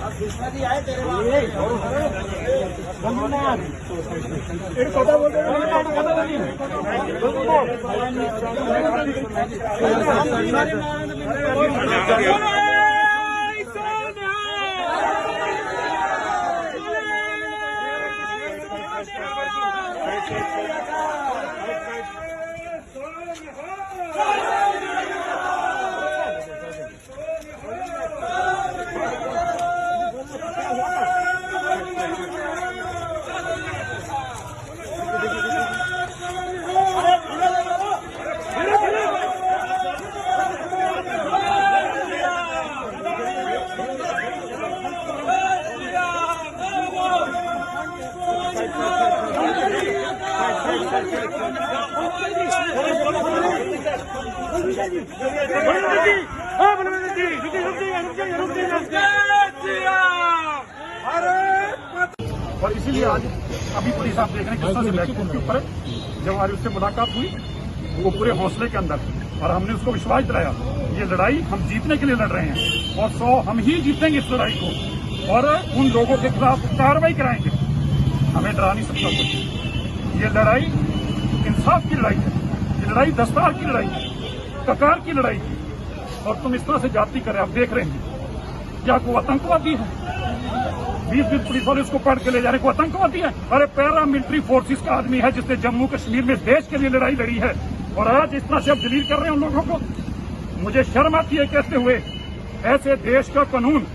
कृष्णा जी आए तेरे और इसीलिए आज अभी पुलिस आप देख रहे हैं किस तरह से बैकफुट के ऊपर जब हमारी उससे मुलाकात हुई वो पूरे हौसले के अंदर और हमने उसको विश्वास दिलाया ये लड़ाई हम जीतने के लिए लड़ रहे हैं और 100 हम ही जीतेंगे इस लड़ाई को और उन लोगों के खिलाफ कार्रवाई कराएंगे। हमें डरा नहीं सकता कोई। ये लड़ाई इंसाफ की लड़ाई है, ये लड़ाई दस्तार की लड़ाई है, ककार की लड़ाई है। और तुम इस तरह से जाति कर रहे आप देख रहे हैं क्या कोई आतंकवादी है? 20 पुलिस वाले उसको पकड़ के ले जा रहे को आतंकवादी है? अरे पैरा मिलिट्री फोर्सेस का आदमी है जिसने जम्मू कश्मीर में देश के लिए लड़ाई लड़ी है और आज इस तरह से अब जलील कर रहे हैं उन लोगों को। मुझे शर्म आती है कहते हुए ऐसे देश का कानून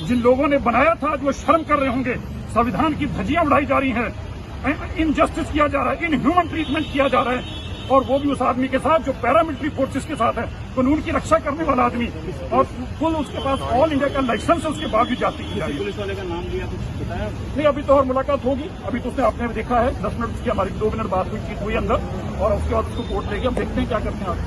जिन लोगों ने बनाया था जो शर्म कर रहे होंगे, संविधान की धज्जियां उड़ाई जा रही है, इनजस्टिस किया जा रहा है, इनह्यूमन ट्रीटमेंट किया जा रहा है और वो भी उस आदमी के साथ जो पैरामिलिट्री फोर्सेस के साथ है, कानून की रक्षा करने वाला आदमी और फुल उसके पास ऑल इंडिया का लाइसेंस है, उसके बाद भी जाति की जा रही है। पुलिस वाले का नाम लिया कुछ बताया नहीं, अभी तो और मुलाकात होगी। अभी तो उसने आपने देखा है 10 मिनट की हमारी 2 मिनट बात हुई, चीज हुई अंदर और उसके बाद उसको कोर्ट लेके हम देखते हैं क्या करते हैं आप।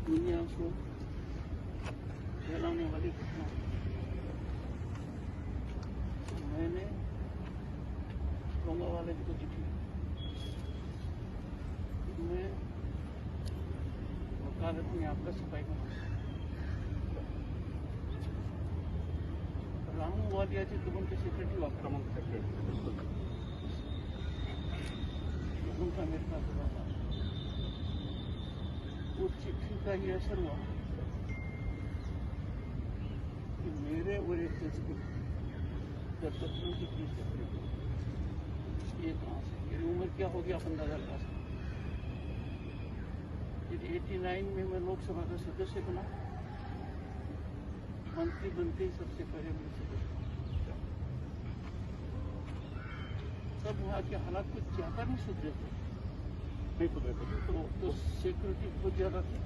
दुनिया को फैलाने वाली घटना। मैंने गंगा वाले को चिट्ठी मैं वकालत में आपका सफाई बना रामू वालियाचे तुमचे सेक्रेटरी आक्रमक सेक्रेटरी उनका मेरे पास हुआ। उस चिट्ठी का ये असर हुआ कि मेरे और एक की 30 ये कहाँ से मेरी उम्र क्या होगी आप अंदाजा लगा सकते। 89 में मैं लोकसभा का सदस्य बना, मंत्री बनते ही सबसे पहले मैं सदस्य तब वहाँ के हालात कुछ ज्यादा नहीं सुधरे थे, नहीं सुधरे थे तो सिक्योरिटी बहुत ज्यादा थी।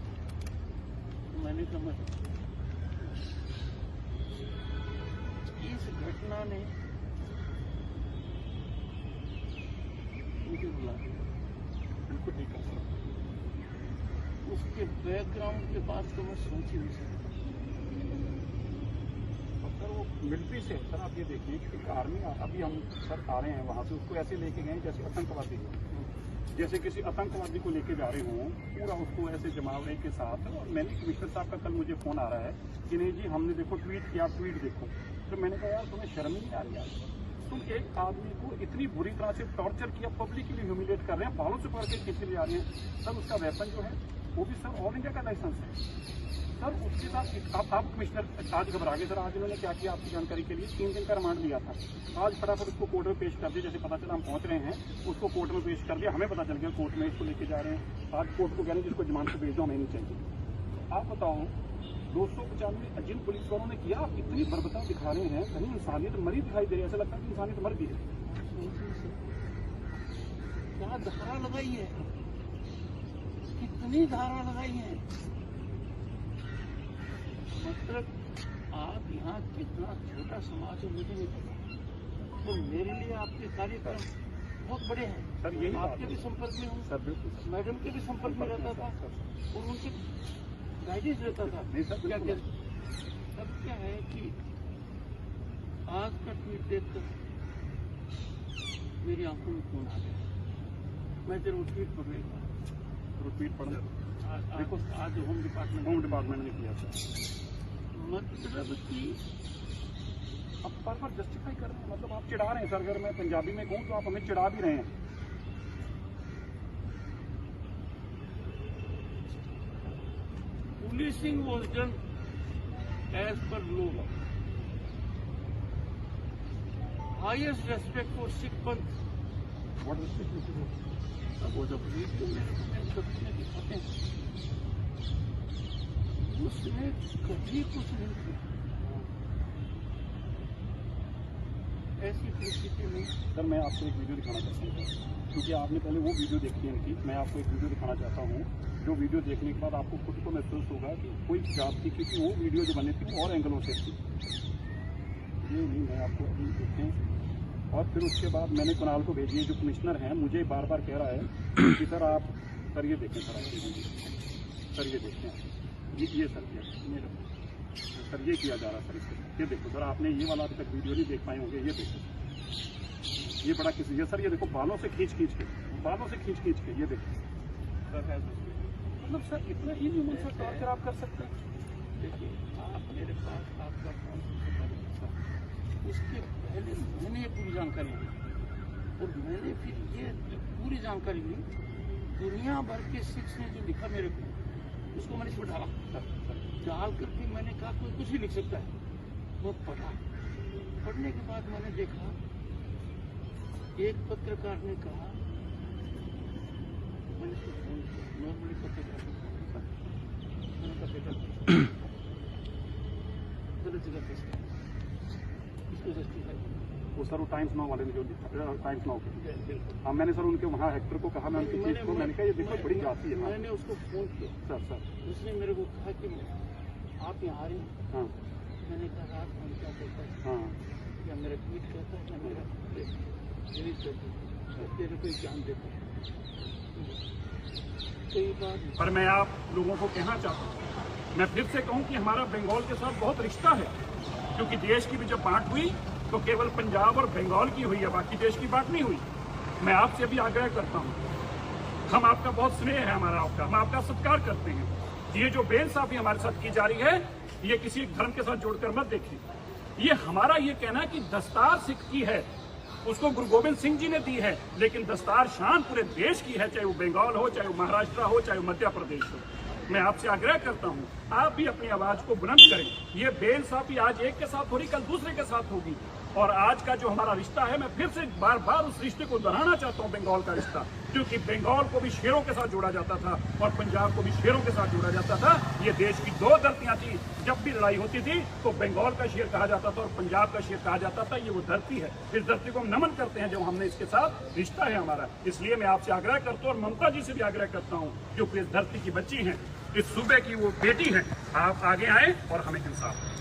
मैंने समझ इस घटना ने मुझे बुला बिल्कुल नहीं कर सकता। उसके बैकग्राउंड के बाद तो मैं सोच ही नहीं सकता। सर वो मिलिट्री से सर आप ये देखिए कि आर्मी अभी हम सर आ रहे हैं वहाँ से उसको ऐसे लेके गए जैसे आतंकवादी जैसे किसी आतंकवादी को लेके जा रहे हों, पूरा उसको ऐसे जमावड़े के साथ। और मैंने कमिश्नर साहब का कल मुझे फोन आ रहा है कि नहीं जी हमने देखो ट्वीट किया, ट्वीट देखो। तो मैंने कहा यार तुम्हें शर्म ही नहीं आ रही यार, मासूम एक आदमी को इतनी बुरी तरह से टॉर्चर किया, पब्लिकली ह्यूमिलेट कर रहे हैं, बालों से पकड़ के खींच के ले आ रहे हैं। सर उसका वेपन जो है वो भी सर ऑल इंडिया का लाइसेंस है सर। उसके साथ आप कमिश्नर आज घबरा गए सर। आज इन्होंने क्या किया आपकी जानकारी के लिए, 3 दिन का रिमांड लिया था। आज फटाफट उसको कोर्ट में पेश कर दिया, जैसे पता चला हम पहुंच रहे हैं, उसको कोर्ट में पेश कर दिया। हमें पता चल गया कोर्ट में इसको लेके जा रहे हैं। आज कोर्ट को कह रहे हैं जिसको जमानत पे भेज दो, हमें नहीं चाहिए। आप बताओ 295 जिन पुलिस वालों ने किया, आप इतनी बर्बरता दिखा रहे हैं, कहीं इंसानियत मरी दिखाई दे रही है। ऐसा लगता है कि इंसानियत मर गई है। क्या धारा लगाई है, कितनी धारा लगाई है। मतलब आप यहाँ कितना छोटा समाज है मुझे नहीं पता, तो मेरे लिए आपके कार्यक्रम बहुत बड़े हैं सर। यही आपके भी संपर्क में हूँ सर, बिल्कुल मैडम के भी संपर्क में रहता था और उनसे गाइडेंस रहता था। नहीं सर, क्या क्या सब क्या है कि आज का ट्वीट देखकर मेरी आंखों में खून आ गया। मैं जरूर ट्वीट पढ़ेगा, ट्वीट पढ़ना देखो आज होम डिपार्टमेंट ने किया सर। मतलब कि अब बार जस्टिफाई कर रहे हैं, मतलब आप चिढ़ा रहे हैं सर। अगर मैं पंजाबी में कहूँ तो आप हमें चिढ़ा भी रहे हैं। Policing was done as per law. Highest respect for Sikh Panth. What respect you should have? अब वो जब वीडियो में सबने दिखाते हैं, उसने कभी कुछ नहीं किया। ऐसी परिस्थिति में सर मैं आपको एक वीडियो दिखाना चाहता हूँ, क्योंकि आपने पहले वो वीडियो देखी है इनकी। मैं आपको एक वीडियो दिखाना चाहता हूँ, जो वीडियो देखने के बाद आपको खुद को महसूस होगा कि कोई जात थी, क्योंकि वो वीडियो जो बनी थी वो और एंगलों से थी। ये नहीं, मैं आपको अभी देखें। और फिर उसके बाद मैंने कुणाल को भेजी है, जो कमिश्नर हैं, मुझे बार बार कह रहा है कि सर आप सर ये देखें, सर आप ये सर ये देखें, ये सर सर ये किया जा रहा है सर इसके। ये देखो सर, आपने ये वाला अभी तक वीडियो नहीं देख पाए होंगे। ये देखो, ये बड़ा किसी, ये सर ये देखो बालों से खींच के ये देखो सर है। मतलब सर इतना इनह्यूमन सा टॉर्चर आप कर सकते हैं। देखिए आप मेरे पास आपका फोन उसके पहले मैंने ये पूरी जानकारी ली और मैंने फिर ये पूरी जानकारी ली। दुनिया भर के सिक्स ने जो लिखा मेरे को, उसको मैंने इसमें डाला। डाल करके मैंने कहा कोई कुछ भी लिख सकता है। वो पढ़ा, पढ़ने के बाद मैंने देखा एक पत्रकार ने कहा, मैंने उसको फोन किया, नॉर्मली पत्रकार मैंने कहा बेटा गलत जगह पे इसको जस्टिफाई। वो सर वो टाइम्स नाउ वाले ने जो लिखा, टाइम्स नाउ के, हाँ मैंने सर उनके वहाँ हेक्टर को कहा, मैं उनकी चीज को मैंने कहा ये देखो बड़ी जाती है। मैंने उसको फोन किया सर उसने मेरे को कहा कि आप यहाँ आ रहे हैं। हाँ मैंने कहा रात हम क्या कहता है, हाँ क्या मेरा ट्वीट कहता है, क्या मेरा रिलीज करता है, तेरे को ज्ञान देता है। कई बार पर मैं आप लोगों को कहना चाहता हूँ, मैं फिर से कहूँ कि हमारा बंगाल के साथ बहुत रिश्ता है, क्योंकि देश की भी जब बांट हुई तो केवल पंजाब और बंगाल की हुई है, बाकी देश की बात नहीं हुई। मैं आपसे भी आग्रह करता हूँ, हम आपका बहुत स्नेह है हमारा आपका, हम आपका सत्कार करते हैं। ये जो बेइंसाफी हमारे साथ की जा रही है, ये किसी धर्म के साथ जोड़कर मत देखिए। ये हमारा ये कहना कि दस्तार सिख की है, उसको गुरु गोविंद सिंह जी ने दी है, लेकिन दस्तार शान पूरे देश की है, चाहे वो बंगाल हो, चाहे वो महाराष्ट्र हो, चाहे वो मध्य प्रदेश हो। मैं आपसे आग्रह करता हूं, आप भी अपनी आवाज को बुलंद करें। ये बेइंसाफी आज एक के साथ हो रही, कल दूसरे के साथ होगी। और आज का जो हमारा रिश्ता है, मैं फिर से बार बार उस रिश्ते को दोहराना चाहता हूं, बंगाल का रिश्ता, क्योंकि बंगाल को भी शेरों के साथ जोड़ा जाता था और पंजाब को भी शेरों के साथ जोड़ा जाता था। ये देश की दो धरतियां थी, जब भी लड़ाई होती थी तो बंगाल का शेर कहा जाता था और पंजाब का शेर कहा जाता था। ये वो धरती है, इस धरती को हम नमन करते हैं जो हमने इसके साथ रिश्ता है हमारा। इसलिए मैं आपसे आग्रह करता हूँ और ममता जी से भी आग्रह करता हूँ, क्योंकि इस धरती की बच्ची हैं, इस सूबे की वो बेटी हैं, आप आगे आए और हमें इंसाफ